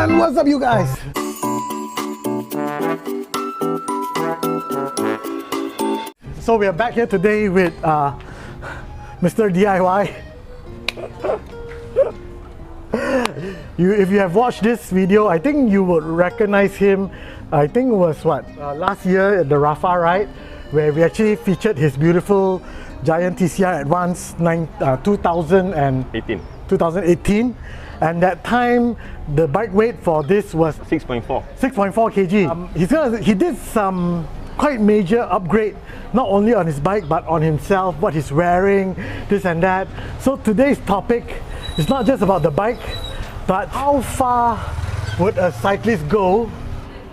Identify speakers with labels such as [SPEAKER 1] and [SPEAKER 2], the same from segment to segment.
[SPEAKER 1] And what's up, you guys? So we are back here today with Mr. DIY. If you have watched this video, I think you would recognize him. I think it was what, last year at the Rafa ride, where we actually featured his beautiful Giant TCR Advance 2018. And that time, the bike weight for this was
[SPEAKER 2] 6.4
[SPEAKER 1] kg. He did some quite major upgrade, not only on his bike but on himself, what he's wearing, this and that. So today's topic is not just about the bike, but how far would a cyclist go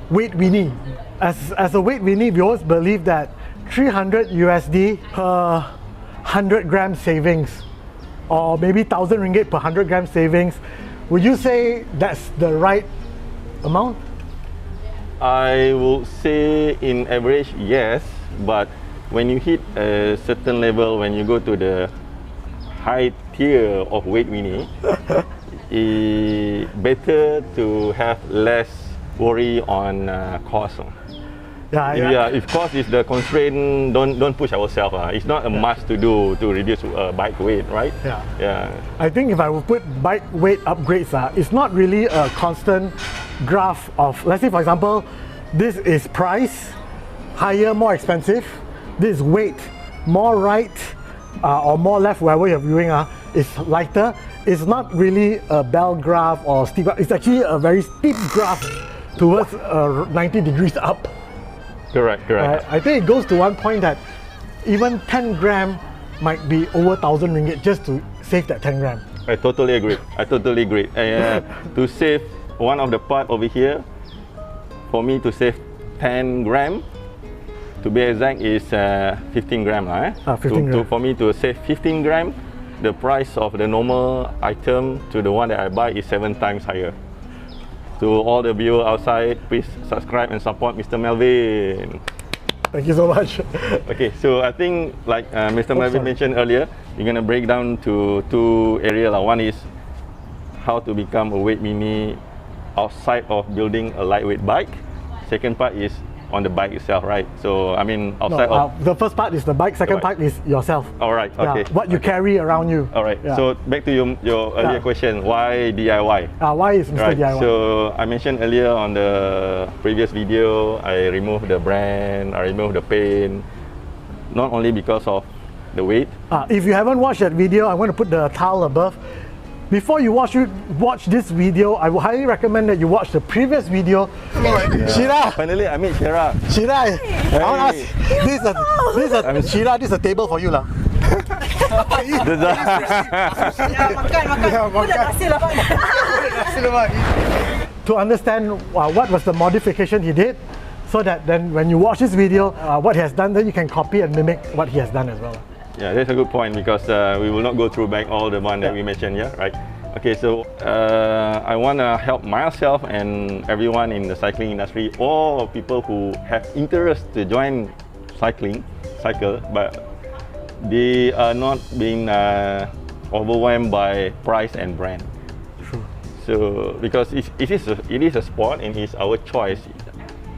[SPEAKER 1] weight winnie? As a weight winnie, we always believe that 300 USD per 100 gram savings, or maybe 1,000 ringgit per 100 gram savings. Would you say that's the right amount?
[SPEAKER 2] I would say in average, yes, but when you hit a certain level, when you go to the high tier of weight winnie, it's better to have less worry on cost. If cost is the constraint, don't push ourselves. It's not a must to do to reduce bike weight, right?
[SPEAKER 1] I think if I would put bike weight upgrades, it's not really a constant graph of, let's say for example, this is price, higher, more expensive. This is weight, more right or more left, wherever you're viewing, is lighter. It's not really a bell graph or steep graph. It's actually a very steep graph towards 90 degrees up.
[SPEAKER 2] Correct.
[SPEAKER 1] I think it goes to one point that even 10 gram might be over 1,000 ringgit just to save that 10 gram.
[SPEAKER 2] I totally agree. To save one of the part over here, for me to save 10 gram, to be exact, is 15 gram.
[SPEAKER 1] 15 gram.
[SPEAKER 2] For me to save 15 gram, the price of the normal item to the one that I buy is 7 times higher. To all the viewers outside, please subscribe and support Mr. Melvin.
[SPEAKER 1] Thank you so much.
[SPEAKER 2] Okay, so I think like Mr. Melvin mentioned earlier, you're going to break down to two areas. One is how to become a weight winnie outside of building a lightweight bike. Second part is on the bike itself, right? So I mean outside of...
[SPEAKER 1] The first part is the bike, second part is yourself.
[SPEAKER 2] Alright, okay.
[SPEAKER 1] What you carry around you.
[SPEAKER 2] Alright, so back to your earlier question, why DIY?
[SPEAKER 1] Why is Mr. DIY?
[SPEAKER 2] So I mentioned earlier on the previous video, I removed the brand, I removed the paint, not only because of the weight.
[SPEAKER 1] If you haven't watched that video, I'm going to put the tile above. Before you watch this video, I would highly recommend that you watch the previous video. Shira!
[SPEAKER 2] Finally, I met Shira.
[SPEAKER 1] Shira, I want to ask, Shira, this is a table for you lah. To understand what was the modification he did, so that then when you watch this video, what he has done, then you can copy and mimic what he has done as well.
[SPEAKER 2] Yeah, that's a good point, because we will not go through back all the one that we mentioned here, right? Okay, so I want to help myself and everyone in the cycling industry, or people who have interest to join cycle, but they are not being overwhelmed by price and brand.
[SPEAKER 1] True.
[SPEAKER 2] So because it is a sport and it's our choice.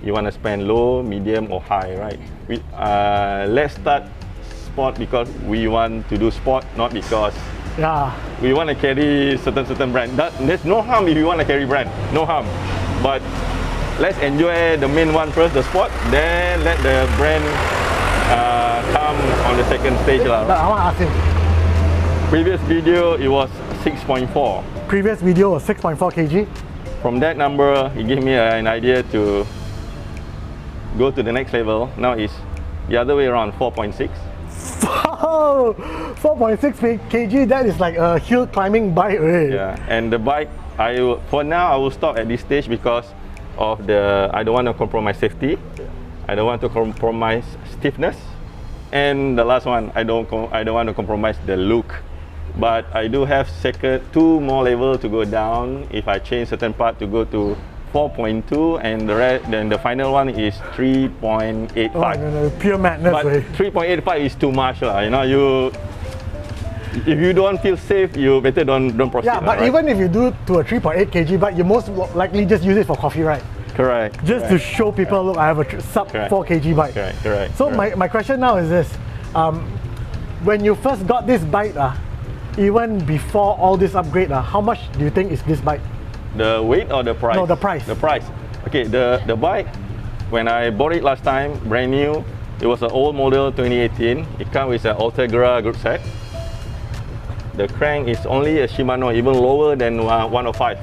[SPEAKER 2] You want to spend low, medium or high, right? Let's start sport because we want to do sport, not because we want to carry certain brand. There's no harm if you want to carry brand, no harm. But let's enjoy the main one first, the sport, then let the brand come on the second stage.
[SPEAKER 1] But I want to ask him.
[SPEAKER 2] Previous video, it was 6.4.
[SPEAKER 1] Previous video was 6.4 kg.
[SPEAKER 2] From that number, it gave me an idea to go to the next level. Now it's the other way around, 4.6.
[SPEAKER 1] Wow, 4.6 kg, that is like a hill climbing bike.
[SPEAKER 2] Yeah, and the bike, for now I will stop at this stage because of I don't want to compromise safety. I don't want to compromise stiffness. And the last one, I don't want to compromise the look. But I do have two more levels to go down if I change certain part to go to 4.2, and then the final one is 3.85.
[SPEAKER 1] Pure madness.
[SPEAKER 2] But 3.85 is too much, you know. If you don't feel safe, you better don't proceed.
[SPEAKER 1] Yeah, but
[SPEAKER 2] right?
[SPEAKER 1] even if you do to a 3.8 kg bike, you most likely just use it for coffee ride.
[SPEAKER 2] Correct.
[SPEAKER 1] Just to show people, look, I have a sub 4 kg bike.
[SPEAKER 2] Correct.
[SPEAKER 1] So my question now is this. When you first got this bike, even before all this upgrade, how much do you think is this bike?
[SPEAKER 2] The weight or the price?
[SPEAKER 1] No, the price.
[SPEAKER 2] The price. Okay, the bike, when I bought it last time, brand new, it was an old model 2018. It comes with an Ultegra group set. The crank is only a Shimano, even lower than 105.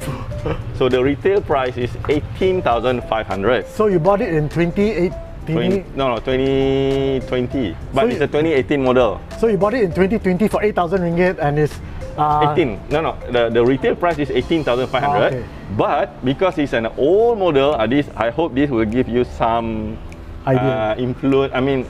[SPEAKER 2] So the retail price is 18,500.
[SPEAKER 1] So you bought it in 2018?
[SPEAKER 2] No, 2020. But
[SPEAKER 1] So
[SPEAKER 2] it's a 2018 model.
[SPEAKER 1] So you bought it in 2020 for 8,000 ringgit and it's
[SPEAKER 2] 18. No. The retail price is 18,500.
[SPEAKER 1] Okay.
[SPEAKER 2] But because it's an old model, I hope this will give you some
[SPEAKER 1] idea.
[SPEAKER 2] influence. I mean,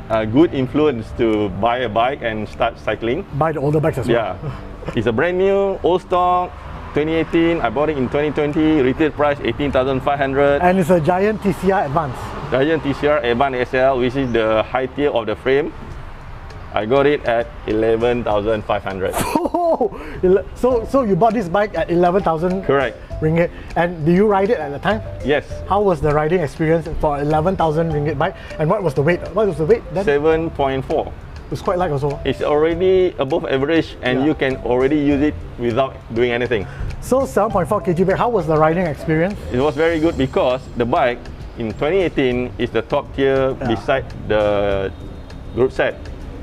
[SPEAKER 2] a good influence to buy a bike and start cycling.
[SPEAKER 1] Buy the older bikes as well.
[SPEAKER 2] Yeah, it's a brand new, old stock, 2018. I bought it in 2020. Retail price 18,500.
[SPEAKER 1] And it's a Giant TCR Advance.
[SPEAKER 2] Giant TCR Advance SL, which is the high tier of the frame. I got it at 11,500.
[SPEAKER 1] So you bought this bike at 11,000
[SPEAKER 2] Correct.
[SPEAKER 1] ringgit. And do you ride it at the time?
[SPEAKER 2] Yes.
[SPEAKER 1] How was the riding experience for 11,000 ringgit bike? And what was the weight? What was the weight then?
[SPEAKER 2] 7.4.
[SPEAKER 1] It's quite light also.
[SPEAKER 2] It's already above average and you can already use it without doing anything.
[SPEAKER 1] So 7.4 kg bike, how was the riding experience?
[SPEAKER 2] It was very good because the bike in 2018 is the top tier beside the group set.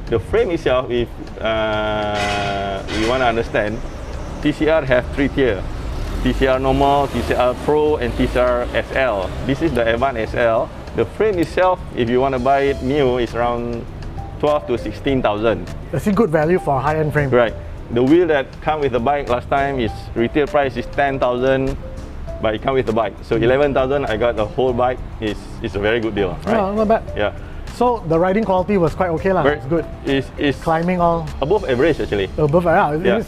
[SPEAKER 2] The frame itself, if we want to understand, TCR have 3 tiers. TCR normal, TCR Pro and TCR SL. This is the Advanced SL. The frame itself, if you want to buy it new, is around 12 to 16,000.
[SPEAKER 1] That's a good value for a high-end frame.
[SPEAKER 2] Right. The wheel that come with the bike last time is retail price is 10,000, but it come with the bike. So 11,000, I got the whole bike. It's a very good deal, right?
[SPEAKER 1] No, not bad.
[SPEAKER 2] Yeah.
[SPEAKER 1] So the riding quality was quite okay lah. It's good.
[SPEAKER 2] It's
[SPEAKER 1] Climbing all
[SPEAKER 2] above average actually.
[SPEAKER 1] above. Yeah.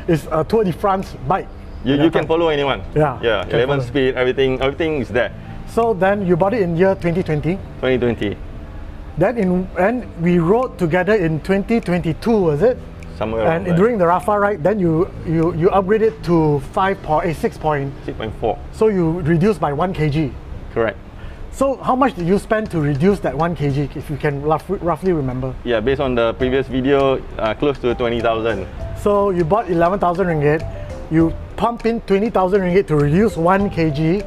[SPEAKER 1] It's a Tour de France bike.
[SPEAKER 2] You can follow anyone.
[SPEAKER 1] Yeah.
[SPEAKER 2] 11 speed, everything is there.
[SPEAKER 1] So then you bought it in year 2020.
[SPEAKER 2] 2020.
[SPEAKER 1] And we rode together in 2022, was it?
[SPEAKER 2] Somewhere
[SPEAKER 1] And
[SPEAKER 2] around
[SPEAKER 1] during the Rafa ride, then you upgraded to 6.4.
[SPEAKER 2] 6.4.
[SPEAKER 1] So you reduced by 1 kg.
[SPEAKER 2] Correct.
[SPEAKER 1] So how much did you spend to reduce that 1 kg, if you can roughly remember?
[SPEAKER 2] Yeah, based on the previous video, close to 20,000.
[SPEAKER 1] So you bought 11,000 ringgit, you pump in 20,000 ringgit to reduce 1 kg.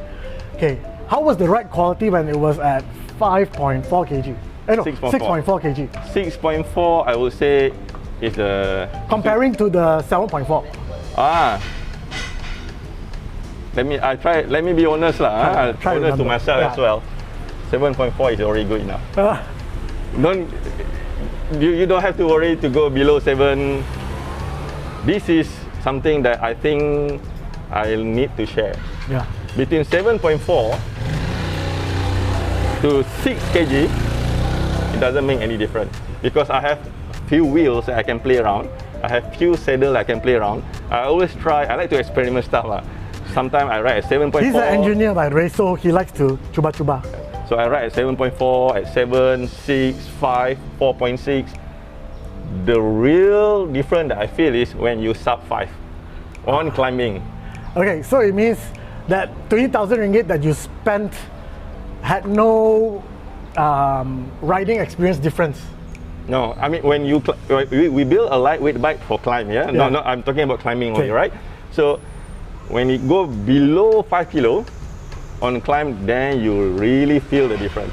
[SPEAKER 1] Okay, how was the ride quality when it was at 5.4 kg? No, 6.4 kg.
[SPEAKER 2] 6.4, I would say, is the...
[SPEAKER 1] Comparing to the 7.4.
[SPEAKER 2] Let me be honest lah.
[SPEAKER 1] Try
[SPEAKER 2] Honest to
[SPEAKER 1] remember.
[SPEAKER 2] myself as well. 7.4 is already good enough. You don't have to worry to go below 7. This is something that I think I'll need to share.
[SPEAKER 1] Yeah.
[SPEAKER 2] Between 7.4 to 6 kg, it doesn't make any difference because I have few wheels that I can play around. I have few saddle I can play around. I like to experiment stuff. Sometimes I ride at 7.4.
[SPEAKER 1] He's an engineer by the way, so he likes to chuba.
[SPEAKER 2] So I ride at 7.4, at 7, 6, 5, 4.6. The real difference that I feel is when you sub 5 on climbing.
[SPEAKER 1] Okay, so it means that 20,000 ringgit that you spent had no riding experience difference.
[SPEAKER 2] No, I mean when we build a lightweight bike for climb, yeah? No, I'm talking about climbing only, right? So when you go below 5 kilo on climb, then you really feel the difference.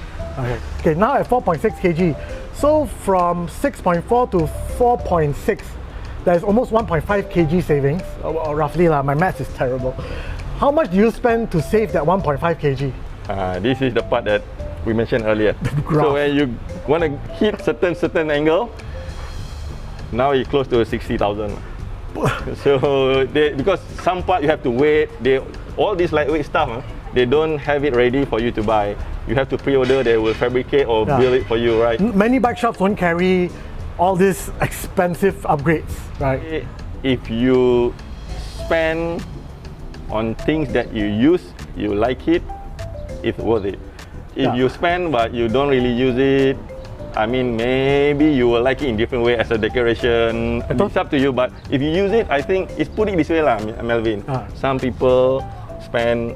[SPEAKER 1] Okay, now at 4.6 kg. So from 6.4 to 4.6, there's almost 1.5 kg savings, roughly lah. My math is terrible. How much do you spend to save that 1.5 kg?
[SPEAKER 2] This is the part that we mentioned earlier. So when you want to hit certain angle, now you're close to 60,000. So because some part you have to wait. All this lightweight stuff, they don't have it ready for you to buy. You have to pre-order. They will fabricate or build it for you, right?
[SPEAKER 1] Many bike shops don't carry all these expensive upgrades, right?
[SPEAKER 2] If you spend on things that you use, you like it, it's worth it. If you spend but you don't really use it, I mean, maybe you will like it in different way as a decoration. It's up to you. But if you use it, I think it's put it this way lah, Melvin. Some people spend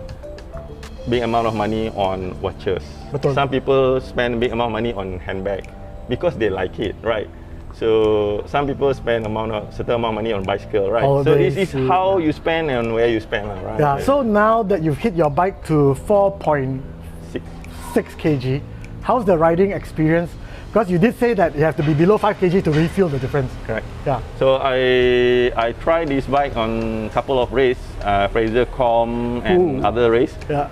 [SPEAKER 2] big amount of money on watches.
[SPEAKER 1] Betul.
[SPEAKER 2] Some people spend big amount of money on handbag because they like it, right? So some people spend certain amount of money on bicycle, right? So this is how you spend and where you spend, right?
[SPEAKER 1] Yeah. So now that you've hit your bike to 4.6 kg, how's the riding experience? Because you did say that you have to be below 5 kg to really feel the difference.
[SPEAKER 2] Correct.
[SPEAKER 1] Yeah.
[SPEAKER 2] So I tried this bike on a couple of races, Fraser Com and other races.
[SPEAKER 1] Yeah.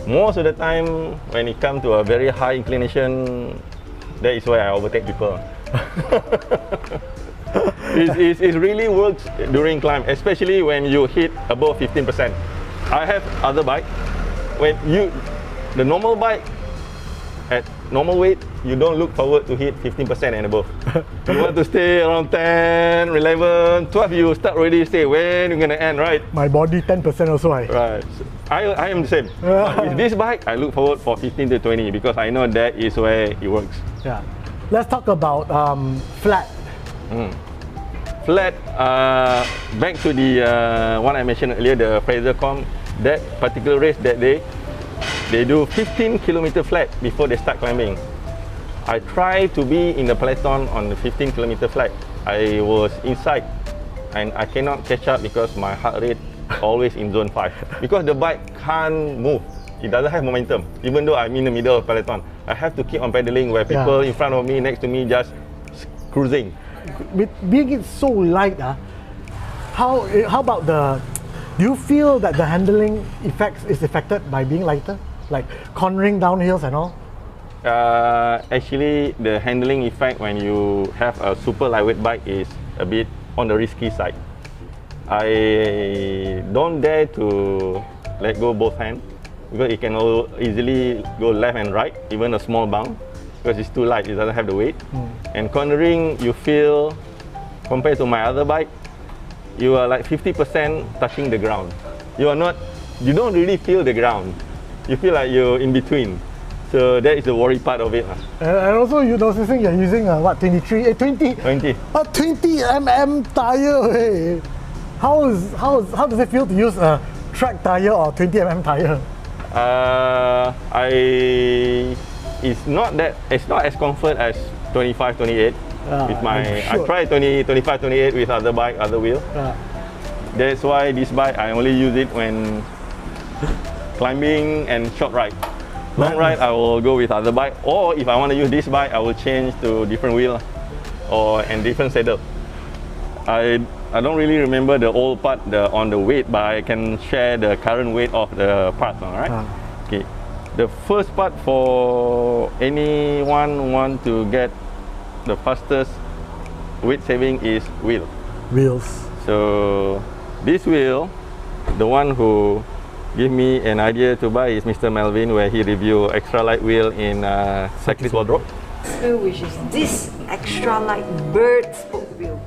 [SPEAKER 2] Most of the time, when it comes to a very high inclination, that is where I overtake people. It really works during climb, especially when you hit above 15%. I have other bike. When the normal bike at normal weight, you don't look forward to hit 15% and above. You want to stay around 10, 11, 12, you start already say when you're gonna end, right?
[SPEAKER 1] My body 10% also.
[SPEAKER 2] Right. So I am the same. But with this bike, I look forward for 15 to 20 because I know that is where it works.
[SPEAKER 1] Yeah. Let's talk about flat.
[SPEAKER 2] Flat, back to the one I mentioned earlier, the Fraser Com, that particular race that day, they do 15 km flat before they start climbing. I tried to be in the peloton on the 15 km flat. I was inside and I cannot catch up because my heart rate always in zone 5. Because the bike can't move. It doesn't have momentum. Even though I'm in the middle of peloton, I have to keep on pedaling where people in front of me, next to me, just cruising.
[SPEAKER 1] With being it so light, how about do you feel that the handling effects is affected by being lighter? Like cornering downhills and all?
[SPEAKER 2] Actually, the handling effect when you have a super lightweight bike is a bit on the risky side. I don't dare to let go both hands because it can easily go left and right, even a small bound, because it's too light, it doesn't have the weight. And cornering, you feel, compared to my other bike, you are like 50% touching the ground. You don't really feel the ground. You feel like you're in between. So that is the worry part of it.
[SPEAKER 1] And also, you're using what, 20? 20 mm tire. Hey. How does it feel to use a track tire or 20 mm tire? It's not as comfort as 25, 28. With my, I tried 25, 28 with other wheel. That's why this bike I only use it when climbing and short ride. Long ride I will go with other bike, or if I want to use this bike I will change to different wheel and different saddle. I don't really remember the old part on the weight, but I can share the current weight of the part. Alright. Okay. The first part for anyone who want to get the fastest weight saving is wheels. So this wheel, the one who give me an idea to buy is Mr. Melvin, where he review extra light wheel in cyclist wardrobe.
[SPEAKER 3] Which is this extra light bird spoke wheel.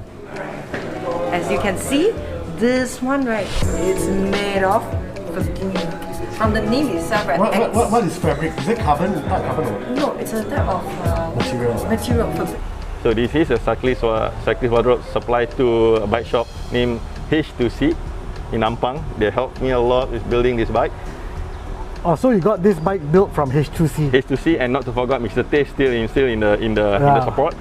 [SPEAKER 3] As you can see, this one it's made of 15. From the name itself,
[SPEAKER 1] What is fabric? Is it carbon? It's not carbon.
[SPEAKER 3] No, it's a type of material fabric.
[SPEAKER 2] So this is a cyclist wardrobe supplied to a bike shop named H2C in Ampang. They helped me a lot with building this bike.
[SPEAKER 1] Oh, so you got this bike built from H2C.
[SPEAKER 2] H2C, and not to forget Mr. Tay still in the support.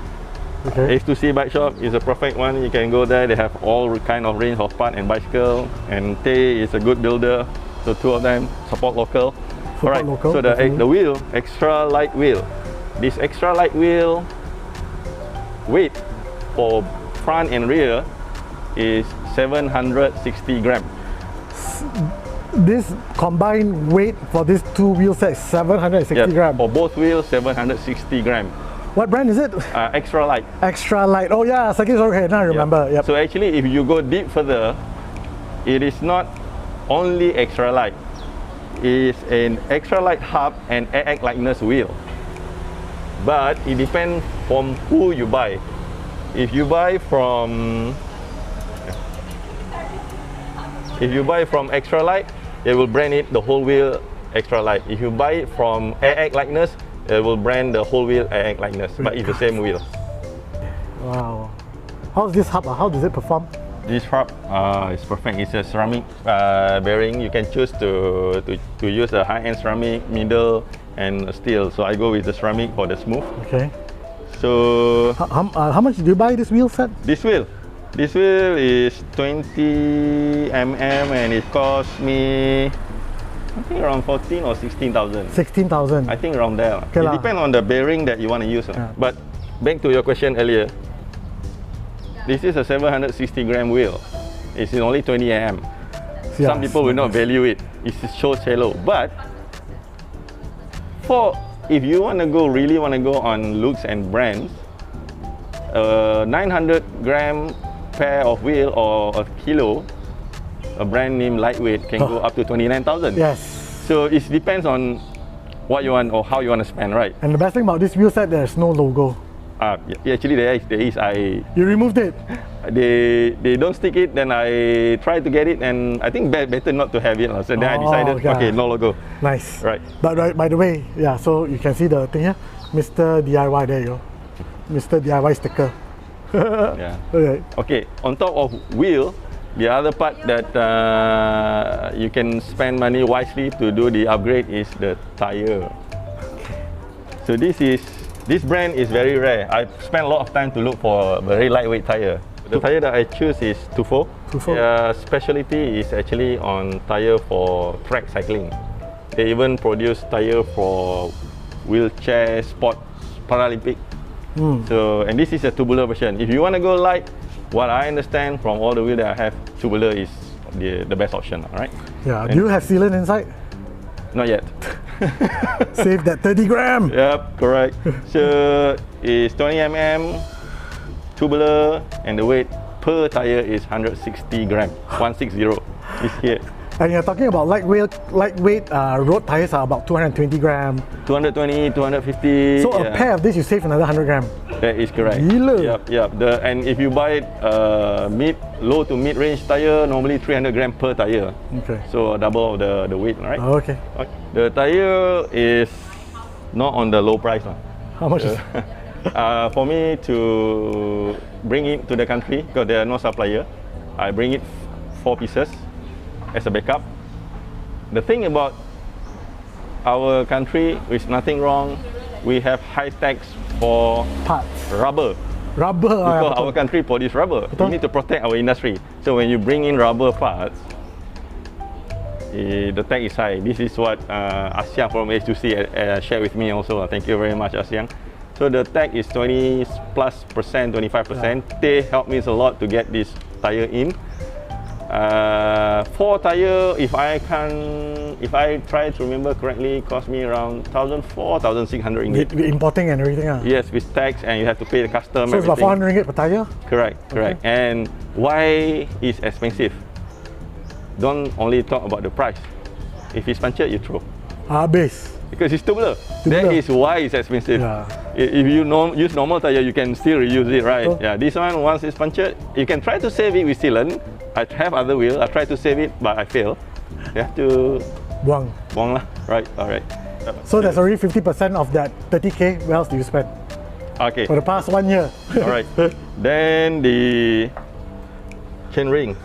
[SPEAKER 1] Okay.
[SPEAKER 2] H2C bike shop is a perfect one. You can go there. They have all kind of range of part and bicycle. And Tay is a good builder. So two of them support local. Alright. So the wheel, extra light wheel. This extra light wheel weight for front and rear is 760 grams.
[SPEAKER 1] This combined weight for these two wheel sets, 760 grams.
[SPEAKER 2] For both wheels, 760 grams.
[SPEAKER 1] What brand is it?
[SPEAKER 2] Extra light.
[SPEAKER 1] Extra light. Oh yeah, okay, now I remember. Yep.
[SPEAKER 2] So actually, if you go deep further, it is not only extra light. It's an extra light hub and AX lightness wheel. But it depends from who you buy. If you buy from extra light, they will brand it the whole wheel extra light. If you buy it from AX lightness, it will brand the whole wheel act like this, but it's the same wheel.
[SPEAKER 1] Wow. How's this hub? How does it perform?
[SPEAKER 2] This hub is perfect. It's a ceramic bearing. You can choose to use a high-end ceramic, middle, and steel. So I go with the ceramic for the smooth.
[SPEAKER 1] Okay.
[SPEAKER 2] So
[SPEAKER 1] how much do you buy this wheel set?
[SPEAKER 2] This wheel is 20 mm and it cost me, I think around 14 or 16,000.
[SPEAKER 1] 16,000.
[SPEAKER 2] I think around there.
[SPEAKER 1] Okay
[SPEAKER 2] it depends on the bearing that you want to use.
[SPEAKER 1] Yeah.
[SPEAKER 2] But back to your question earlier, this is a 760 gram wheel. It's only 20 mm.
[SPEAKER 1] Yeah,
[SPEAKER 2] Some people will not value it. It's so shallow. But if you really want to go on looks and brands, 900 gram pair of wheel or a kilo, a brand name lightweight can go up to 29,000.
[SPEAKER 1] Yes.
[SPEAKER 2] So it depends on what you want or how you want to spend, right?
[SPEAKER 1] And the best thing about this wheel set, there's no logo.
[SPEAKER 2] Actually there is.
[SPEAKER 1] You removed it.
[SPEAKER 2] They don't stick it, then I tried to get it, and I think better not to have it. So then I decided, okay, no logo.
[SPEAKER 1] Nice.
[SPEAKER 2] Right.
[SPEAKER 1] But by the way, yeah, so you can see the thing here, Mr. DIY, there you go. Mr. DIY sticker.
[SPEAKER 2] Yeah. Okay, on top of wheel, the other part that you can spend money wisely to do the upgrade is the tire. So this brand is very rare. I spent a lot of time to look for a very lightweight tire. The tire that I choose is Tufo. Their specialty is actually on tire for track cycling. They even produce tire for wheelchair sports, Paralympic. So, and this is a tubular version. If you want to go light, what I understand from all the wheel that I have, tubular is the best option, right?
[SPEAKER 1] Yeah. Do you have sealant inside?
[SPEAKER 2] Not yet.
[SPEAKER 1] Save that 30 gram.
[SPEAKER 2] Yep, correct. So it's 20 mm, tubular, and the weight per tire is 160 gram. 160 is here.
[SPEAKER 1] And you're talking about lightweight road tires are about 220 gram.
[SPEAKER 2] 220, 250.
[SPEAKER 1] So a pair of this, you save another 100 gram.
[SPEAKER 2] That is correct.
[SPEAKER 1] Gila.
[SPEAKER 2] Yep. And if you buy it low to mid range tire, normally 300 gram per tire.
[SPEAKER 1] Okay.
[SPEAKER 2] So double of the weight, right?
[SPEAKER 1] Okay.
[SPEAKER 2] The tire is not on the low price one.
[SPEAKER 1] How much is
[SPEAKER 2] for me to bring it to the country, because there are no supplier, I bring it 4 pieces as a backup. The thing about our country, with nothing wrong, we have high tax for
[SPEAKER 1] parts?
[SPEAKER 2] Rubber. Because our country produce rubber. We need to protect our industry. So when you bring in rubber parts, the tax is high. This is what Asyang from H2C shared with me also. Thank you very much, Asyang. So the tax is 20+%, 25%. They helped me a lot to get this tire in. 4 tire, if I try to remember correctly, cost me around 1,400, 1,600 ringgit.
[SPEAKER 1] With importing and everything?
[SPEAKER 2] Yes, with tax, and you have to pay the custom.
[SPEAKER 1] So it's about 400 ringgit per tire?
[SPEAKER 2] Correct. And why it's expensive? Don't only talk about the price. If it's punctured, you throw.
[SPEAKER 1] Base.
[SPEAKER 2] Because it's tubular. That is why it's expensive.
[SPEAKER 1] Yeah.
[SPEAKER 2] If you use normal tire, you can still reuse it, right? Yeah. This one, once it's punctured, you can try to save it with sealant. I have other wheel. I try to save it, but I fail. You have to
[SPEAKER 1] buang
[SPEAKER 2] lah. Right. All right.
[SPEAKER 1] So that's already 50% of that 30k. Where else do you spend?
[SPEAKER 2] Okay.
[SPEAKER 1] For the past 1 year.
[SPEAKER 2] All right. Then the chain ring.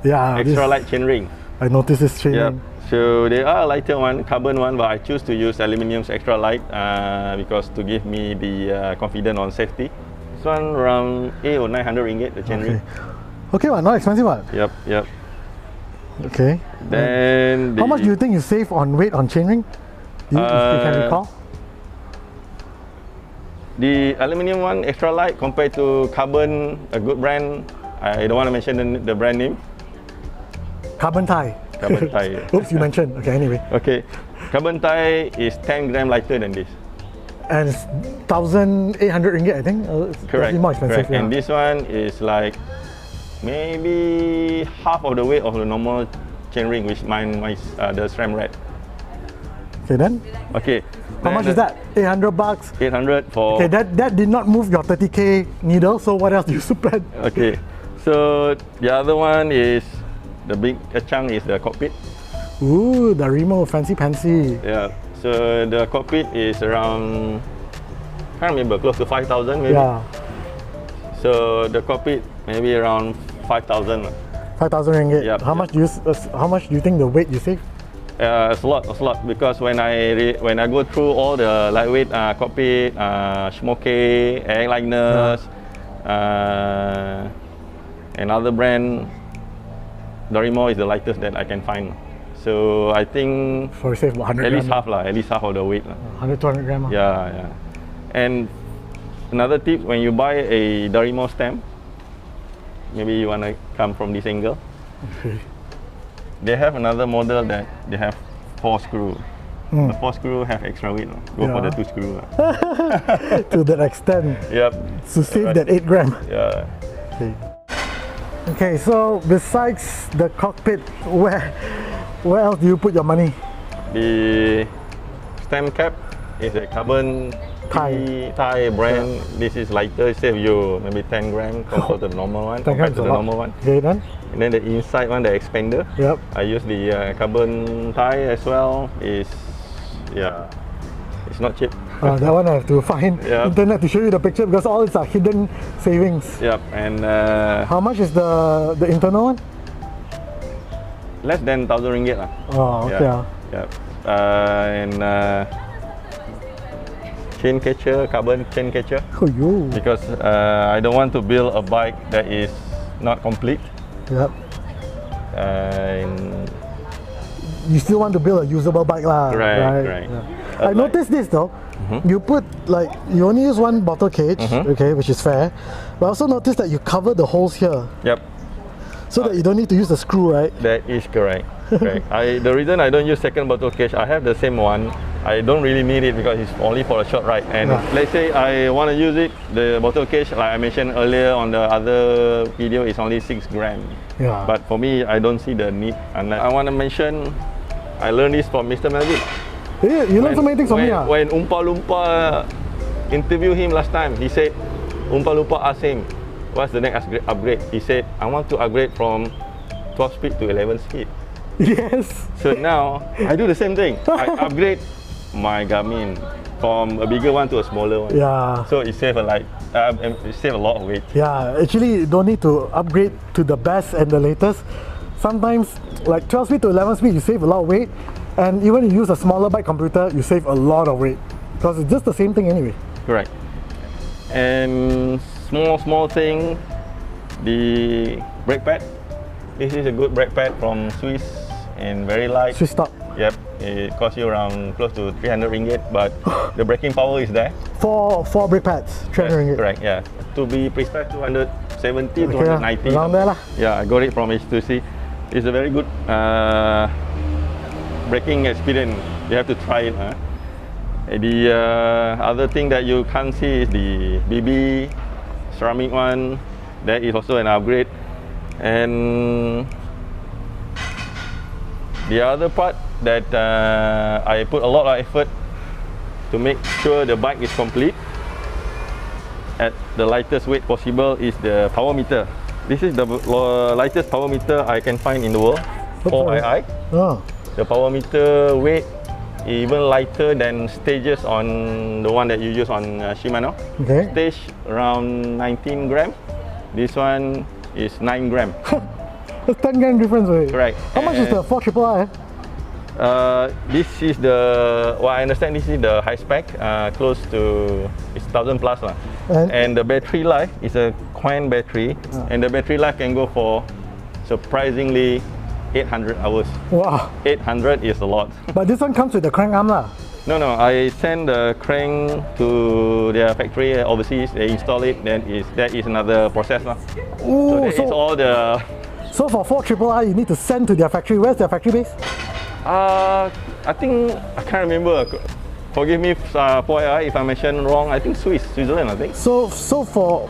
[SPEAKER 1] Yeah.
[SPEAKER 2] Extra light chain ring.
[SPEAKER 1] I noticed this chain ring.
[SPEAKER 2] So they are a lighter one, carbon one, but I choose to use aluminium's extra light because to give me the confidence on safety. This one around 800 or 900 ringgit, the chain ring.
[SPEAKER 1] Okay, well, not expensive one.
[SPEAKER 2] Yep.
[SPEAKER 1] Okay.
[SPEAKER 2] Then
[SPEAKER 1] how much do you think you save on weight on chain ring? If you can recall?
[SPEAKER 2] The aluminium one, extra light, compared to carbon, a good brand. I don't want to mention the brand name.
[SPEAKER 1] Carbon tie.
[SPEAKER 2] Carbon tie.
[SPEAKER 1] Oops, you mentioned. Okay, anyway.
[SPEAKER 2] Okay. Carbon tie is 10 gram lighter than this.
[SPEAKER 1] And it's 1,800 ringgit, I think.
[SPEAKER 2] Correct.
[SPEAKER 1] More expensive.
[SPEAKER 2] And this one is like maybe half of the weight of the normal chain ring, which mine is the SRAM red.
[SPEAKER 1] Okay, then?
[SPEAKER 2] Okay.
[SPEAKER 1] How much is that? 800 bucks?
[SPEAKER 2] 800 for...
[SPEAKER 1] Okay, that did not move your 30k needle, so what else do you spend?
[SPEAKER 2] Okay, so the other one is, the big chunk is the cockpit.
[SPEAKER 1] Ooh, the Remo fancy.
[SPEAKER 2] Yeah, So the cockpit is around, can't remember, close to 5,000 maybe.
[SPEAKER 1] Yeah,
[SPEAKER 2] So the cockpit maybe around 5,000.
[SPEAKER 1] 5,000 ringgit.
[SPEAKER 2] Yep,
[SPEAKER 1] How much do you think the weight you save?
[SPEAKER 2] It's a lot because when I go through all the lightweight cockpit, smoke, air liners, another brand, Dorimo is the lightest that I can find. So I think
[SPEAKER 1] So you save 100
[SPEAKER 2] at least
[SPEAKER 1] gram,
[SPEAKER 2] half lah, at least half of the weight lah.
[SPEAKER 1] 100, 200 gram.
[SPEAKER 2] Yeah. And another tip, when you buy a Dorimo stamp, maybe you wanna come from this angle. They have another model that they have 4 screw. The 4 screw have extra weight. Go for the 2 screw.
[SPEAKER 1] To that extent,
[SPEAKER 2] Yep.
[SPEAKER 1] to save that 8 gram.
[SPEAKER 2] Yeah.
[SPEAKER 1] Okay, so besides the cockpit, where else do you put your money?
[SPEAKER 2] The stem cap is a carbon Thai brand. This is lighter, save you maybe 10 grams compared to the normal one.
[SPEAKER 1] 10 grams
[SPEAKER 2] to
[SPEAKER 1] a
[SPEAKER 2] the
[SPEAKER 1] lot.
[SPEAKER 2] normal one.
[SPEAKER 1] Okay, then.
[SPEAKER 2] And then the inside one, the expander.
[SPEAKER 1] Yep.
[SPEAKER 2] I use the carbon Thai as well. It's not cheap.
[SPEAKER 1] That one I have to find
[SPEAKER 2] Yep.
[SPEAKER 1] internet to show you the picture because all these are hidden savings.
[SPEAKER 2] Yep. And
[SPEAKER 1] How much is the internal one?
[SPEAKER 2] less than 1,000 ringgit lah.
[SPEAKER 1] Oh, okay.
[SPEAKER 2] Yep. And chain catcher, carbon chain catcher.
[SPEAKER 1] Oh, you.
[SPEAKER 2] Because I don't want to build a bike that is not complete.
[SPEAKER 1] Yep.
[SPEAKER 2] And
[SPEAKER 1] You still want to build a usable bike lah.
[SPEAKER 2] Right.
[SPEAKER 1] I noticed this though. You put you only use one bottle cage, okay, which is fair. But I also noticed that you cover the holes here,
[SPEAKER 2] yep,
[SPEAKER 1] so that you don't need to use the screw, right?
[SPEAKER 2] that is correct. The reason I don't use second bottle cage, I have the same one. I don't really need it because it's only for a short ride. And let's say I want to use it, the bottle cage, like I mentioned earlier on the other video, is only 6 grams.
[SPEAKER 1] Yeah.
[SPEAKER 2] But for me, I don't see the need. And I want to mention, I learned this from Mr. Melvin.
[SPEAKER 1] Yeah, you learn so many things from me.
[SPEAKER 2] When Oompa Loompa interviewed him last time, he said, Oompa Loompa asked him, what's the next upgrade? He said, I want to upgrade from 12 speed to 11 speed.
[SPEAKER 1] Yes.
[SPEAKER 2] So now, I do the same thing. I upgrade my Garmin from a bigger one to a smaller one.
[SPEAKER 1] Yeah.
[SPEAKER 2] So it save a lot of weight.
[SPEAKER 1] Yeah, actually you don't need to upgrade to the best and the latest. Sometimes like 12 speed to 11 speed you save a lot of weight, and even if you use a smaller bike computer you save a lot of weight because it's just the same thing anyway.
[SPEAKER 2] Correct. And small thing, the brake pad. This is a good brake pad from Swiss and very light.
[SPEAKER 1] Swiss stock.
[SPEAKER 2] Yep, it costs you around close to 300 ringgit, but the braking power is there.
[SPEAKER 1] Four brake pads, 300 ringgit.
[SPEAKER 2] Correct, yeah. To be precise, 270,
[SPEAKER 1] Okay,
[SPEAKER 2] 290.
[SPEAKER 1] around there lah.
[SPEAKER 2] Yeah, I got it from H2C. It's a very good braking experience. You have to try it. The other thing that you can't see is the BB ceramic one. That is also an upgrade. And the other part that I put a lot of effort to make sure the bike is complete at the lightest weight possible is the power meter. This is the lightest power meter I can find in the world, 4II.
[SPEAKER 1] Oh.
[SPEAKER 2] The power meter weight even lighter than stages on the one that you use on Shimano.
[SPEAKER 1] Okay.
[SPEAKER 2] Stage around 19 grams. This one is 9 grams.
[SPEAKER 1] That's 10 gram difference, right?
[SPEAKER 2] Correct.
[SPEAKER 1] How much is the 4II?
[SPEAKER 2] This is the, I understand this is the high spec, close to, it's 1,000 plus lah. And the battery life is a Quen battery, and the battery life can go for surprisingly 800 hours.
[SPEAKER 1] Wow.
[SPEAKER 2] 800 is a lot.
[SPEAKER 1] But this one comes with the crank arm lah.
[SPEAKER 2] No, I send the crank to their factory overseas, they install it, then that is another process lah.
[SPEAKER 1] Ooh,
[SPEAKER 2] So all the...
[SPEAKER 1] So for 4II, you need to send to their factory. Where's their factory base?
[SPEAKER 2] I think, I can't remember. Forgive me for if I mention wrong. I think Switzerland, I think.
[SPEAKER 1] So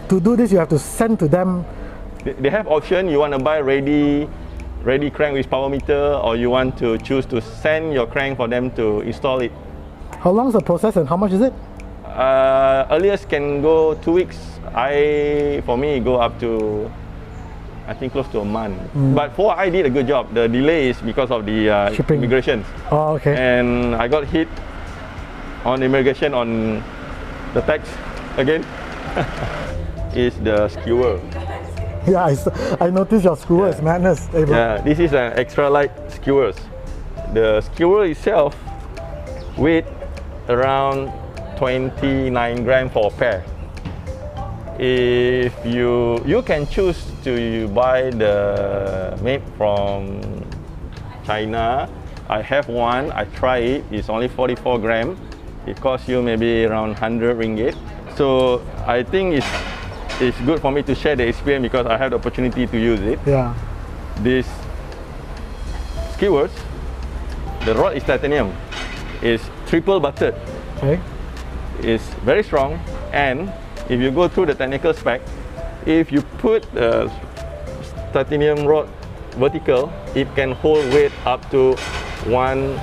[SPEAKER 1] to do this, you have to send to them.
[SPEAKER 2] They have option. You want to buy ready crank with power meter, or you want to choose to send your crank for them to install it.
[SPEAKER 1] How long is the process and how much is it?
[SPEAKER 2] Earliest can go 2 weeks. For me, go up to, I think, close to a month. But I did a good job. The delay is because of the
[SPEAKER 1] Shipping.
[SPEAKER 2] immigration.
[SPEAKER 1] Oh, okay.
[SPEAKER 2] And I got hit on immigration on the tax again is the skewer.
[SPEAKER 1] Yeah, I noticed your skewer is madness. Hey, bro.
[SPEAKER 2] Yeah, this is an extra light skewers. The skewer itself weight around 29 grams for a pair. If you can choose to buy the made from China. I have one, I try it, it's only 44 grams. It costs you maybe around 100 ringgit. So I think it's good for me to share the experience because I have the opportunity to use it.
[SPEAKER 1] Yeah.
[SPEAKER 2] This skewers, the rod is titanium, is triple buttered.
[SPEAKER 1] Okay.
[SPEAKER 2] It's very strong, and if you go through the technical spec, if you put a titanium rod vertical, it can hold weight up to 1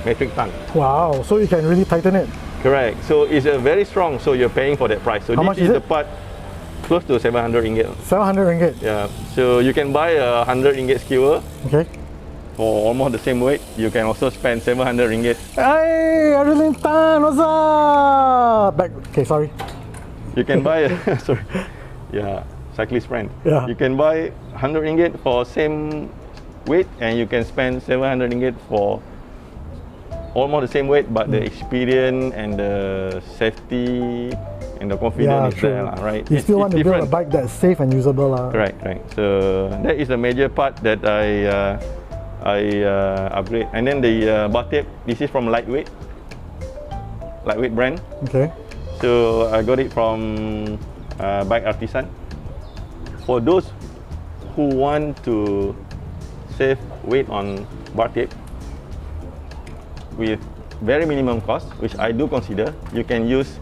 [SPEAKER 2] metric ton.
[SPEAKER 1] Wow, so you can really tighten it.
[SPEAKER 2] Correct. So it's very strong, so you're paying for that price. So
[SPEAKER 1] How
[SPEAKER 2] this
[SPEAKER 1] much
[SPEAKER 2] is
[SPEAKER 1] is
[SPEAKER 2] the
[SPEAKER 1] it?
[SPEAKER 2] part close to 700 ringgit.
[SPEAKER 1] 700 ringgit.
[SPEAKER 2] Yeah. So you can buy a 100 ringgit skewer
[SPEAKER 1] Okay.
[SPEAKER 2] for almost the same weight. You can also spend 700 ringgit.
[SPEAKER 1] Hey, Adeline Tan, what's up? Back. Okay, sorry.
[SPEAKER 2] You can buy a, sorry. Yeah, cyclist friend.
[SPEAKER 1] Yeah.
[SPEAKER 2] You can buy 100 ringgit for same weight, and you can spend 700 ringgit for almost the same weight, but the experience and the safety and the confidence is there, right?
[SPEAKER 1] You still want to build a
[SPEAKER 2] different.
[SPEAKER 1] bike that's safe and usable.
[SPEAKER 2] Right. So that is the major part that I upgrade. And then the bar tape, this is from lightweight brand.
[SPEAKER 1] Okay.
[SPEAKER 2] So I got it from Bike Artisan. For those who want to save weight on bar tape with very minimum cost, which I do consider, you can use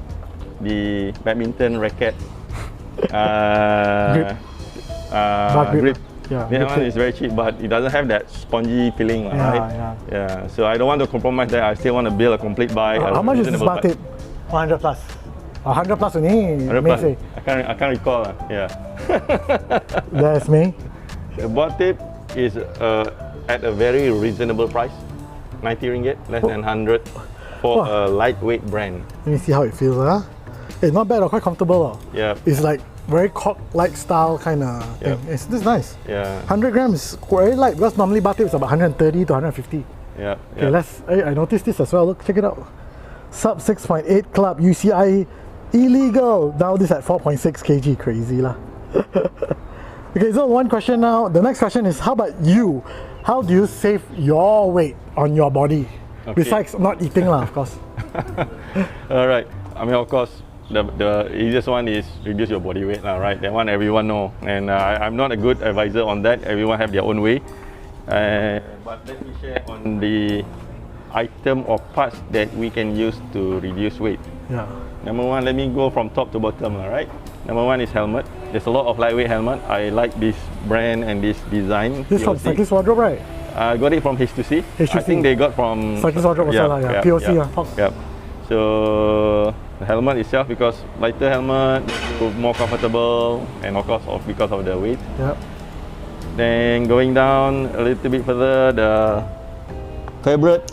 [SPEAKER 2] the badminton racket grip.
[SPEAKER 1] Yeah,
[SPEAKER 2] That one is very cheap, but it doesn't have that spongy feeling, right? Yeah. So I don't want to compromise that. I still want to build a complete bike.
[SPEAKER 1] How much is this bar tape? 100 plus. 100 plus only.
[SPEAKER 2] 100 plus. I can't recall. Yeah.
[SPEAKER 1] That's me.
[SPEAKER 2] The bar tape is at a very reasonable price, 90 ringgit, less than 100 for a lightweight brand.
[SPEAKER 1] Let me see how it feels. It's not bad, quite comfortable.
[SPEAKER 2] Yeah.
[SPEAKER 1] It's like very cork-like style kind of thing. This is nice.
[SPEAKER 2] Yeah.
[SPEAKER 1] 100 grams is very light because normally bar tape is about 130 to 150.
[SPEAKER 2] Yeah.
[SPEAKER 1] Okay, I noticed this as well. Look, check it out. Sub 6.8 club UCI illegal. Now this at 4.6 kg. Crazy lah. Okay, so one question now. The next question is, how about you? How do you save your weight on your body?
[SPEAKER 2] Okay.
[SPEAKER 1] Besides not eating lah, of course.
[SPEAKER 2] All right. I mean, of course, the easiest one is reduce your body weight, right? That one everyone know, and I'm not a good advisor on that. Everyone have their own way. But let me share on the item or parts that we can use to reduce weight.
[SPEAKER 1] Yeah.
[SPEAKER 2] Number one, let me go from top to bottom, right? Number one is helmet. There's a lot of lightweight helmet. I like this brand and this design.
[SPEAKER 1] This from Cyclist Wardrobe, right?
[SPEAKER 2] I got it from H2C. I think they got from
[SPEAKER 1] Cyclist Wardrobe also, POC.
[SPEAKER 2] Yeah. So the helmet itself, because lighter helmet, more comfortable, and of course because of the weight.
[SPEAKER 1] Yeah.
[SPEAKER 2] Then going down a little bit further, the favorite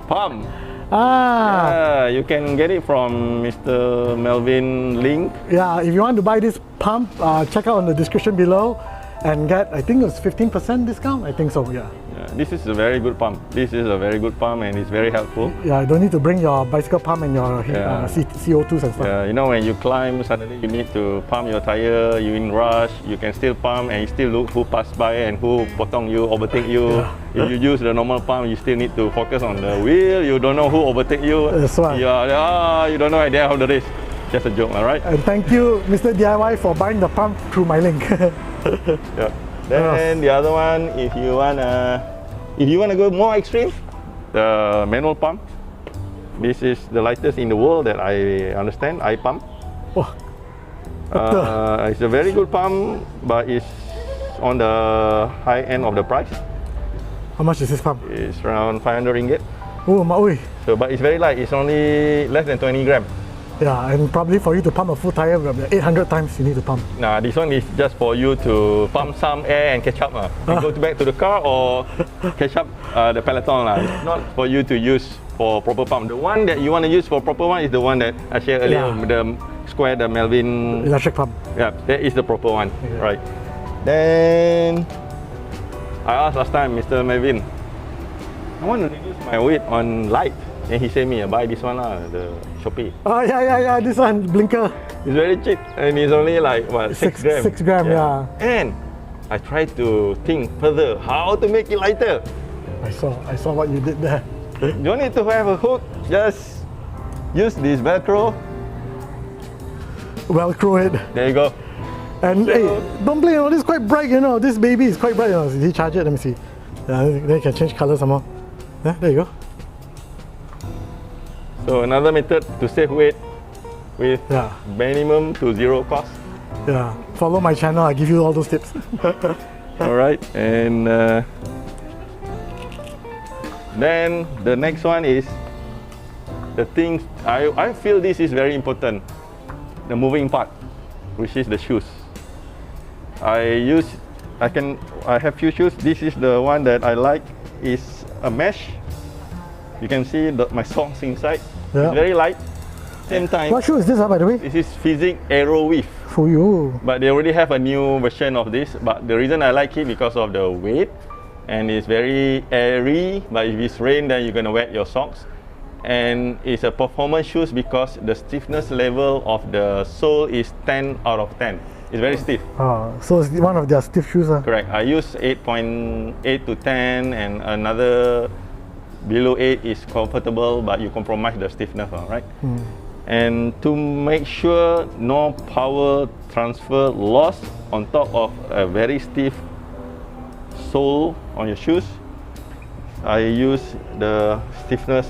[SPEAKER 2] pump. Yeah, you can get it from Mr. Melvin link.
[SPEAKER 1] Yeah, if you want to buy this pump, check out on the description below and get, I think it's 15% discount. I think so, yeah.
[SPEAKER 2] This is a very good pump. This is a very good pump and it's very helpful.
[SPEAKER 1] Yeah, you don't need to bring your bicycle pump and your CO2s and stuff.
[SPEAKER 2] Yeah, you know, when you climb, suddenly you need to pump your tire, you're in rush, you can still pump and you still look who passed by and who potong you, overtake you.
[SPEAKER 1] Yeah.
[SPEAKER 2] If you use the normal pump, you still need to focus on the wheel, you don't know who overtake you.
[SPEAKER 1] That's right.
[SPEAKER 2] You don't know at the end of the race. Just a joke, alright?
[SPEAKER 1] And thank you, Mr. DIY, for buying the pump through my link.
[SPEAKER 2] Yeah. Then the other one, if you wanna go more extreme, the manual pump. This is the lightest in the world that I understand. I pump.
[SPEAKER 1] Oh.
[SPEAKER 2] It's a very good pump, but it's on the high end of the price.
[SPEAKER 1] How much is this pump?
[SPEAKER 2] It's around 500 ringgit.
[SPEAKER 1] Oh, maui.
[SPEAKER 2] So, but it's very light. It's only less than 20 grams.
[SPEAKER 1] Yeah, and probably for you to pump a full tire, 800 times you need to pump.
[SPEAKER 2] Nah, this one is just for you to pump some air and catch up. You go back to the car or catch up the peloton. It's not for you to use for proper pump. The one that you want to use for proper one is the one that I shared earlier, the square, the Melvin
[SPEAKER 1] electric pump.
[SPEAKER 2] Yeah, that is the proper one, right? Then I asked last time, Mr. Melvin, I want to reduce my weight on light. And he said me, buy this one, the Shopee.
[SPEAKER 1] Oh, yeah, this one, blinker.
[SPEAKER 2] It's very cheap and it's only like, what, 6 grams?
[SPEAKER 1] 6 grams, yeah.
[SPEAKER 2] And I tried to think further, how to make it lighter.
[SPEAKER 1] I saw what you did there.
[SPEAKER 2] You don't need to have a hook, just use this Velcro.
[SPEAKER 1] Velcro it.
[SPEAKER 2] There you go.
[SPEAKER 1] And hey, don't blame, this is quite bright, this baby is quite bright, Did he charge it? Let me see. Yeah, then you can change color some more. Yeah, there you go.
[SPEAKER 2] So another method to save weight with minimum to zero cost.
[SPEAKER 1] Yeah, follow my channel, I give you all those tips.
[SPEAKER 2] Alright, and then the next one is the things, I feel this is very important, the moving part, which is the shoes. I have few shoes. This is the one that I like, is a mesh. You can see my socks inside. Yeah. It's very light. Same time.
[SPEAKER 1] What shoe is this, by the way?
[SPEAKER 2] This is Physique Aero Weave.
[SPEAKER 1] For you.
[SPEAKER 2] But they already have a new version of this. But the reason I like it because of the weight, and it's very airy. But if it's rain, then you're gonna wet your socks. And it's a performance shoes because the stiffness level of the sole is 10 out of 10. It's very stiff.
[SPEAKER 1] So it's one of their stiff shoes.
[SPEAKER 2] Correct. I use 8.8 to 10, and another below 8 is comfortable, but you compromise the stiffness, right? And to make sure no power transfer loss on top of a very stiff sole on your shoes, I use the stiffness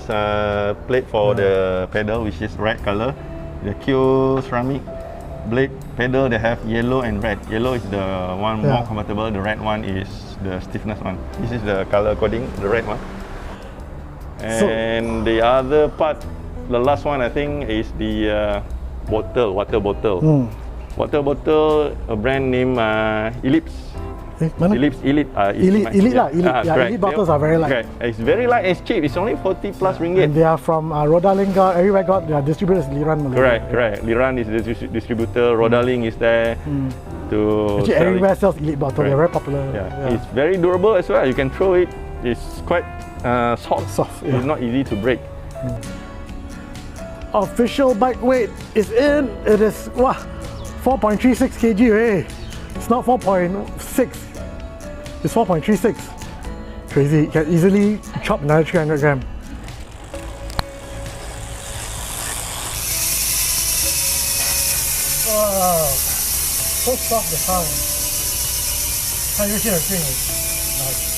[SPEAKER 2] plate for the pedal, which is red color. The Q ceramic blade pedal, they have yellow and red. Yellow is the one more comfortable, the red one is the stiffness one. This is the color coding, the red one. And the other part, the last one I think is the water bottle. Water bottle, a brand name Ellipse. Elite. Elite bottles are very light. Okay. It's very light and it's cheap. It's only 40 plus ringgit.
[SPEAKER 1] And they are from Rodaling. Everywhere got their distributors. Liran.
[SPEAKER 2] Correct. Liran is the distributor. Rodaling is there.
[SPEAKER 1] Actually, everywhere sells Elite bottles. They're very popular.
[SPEAKER 2] It's very durable as well. You can throw it. It's quite soft. It's not easy to break.
[SPEAKER 1] Official bike weight is in. It is 4.36 kg. Hey, it's not 4.6. It's 4.36. Crazy. You can easily chop another 300 gram. Wow. So soft the sound. Can you hear the thing? Nice.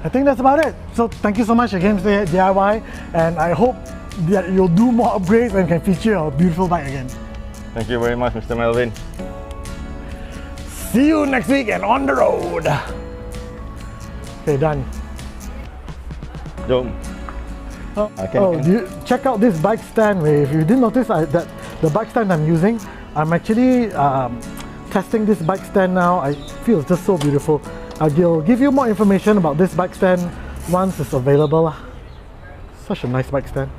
[SPEAKER 1] I think that's about it. So thank you so much again, DIY, and I hope that you'll do more upgrades and can feature a beautiful bike again.
[SPEAKER 2] Thank you very much, Mr. Melvin.
[SPEAKER 1] See you next week and on the road. Okay, done.
[SPEAKER 2] Jom.
[SPEAKER 1] Check out this bike stand. If you didn't notice that the bike stand I'm using, I'm actually testing this bike stand now. I feel it's just so beautiful. I'll give you more information about this bike stand once it's available. Such a nice bike stand.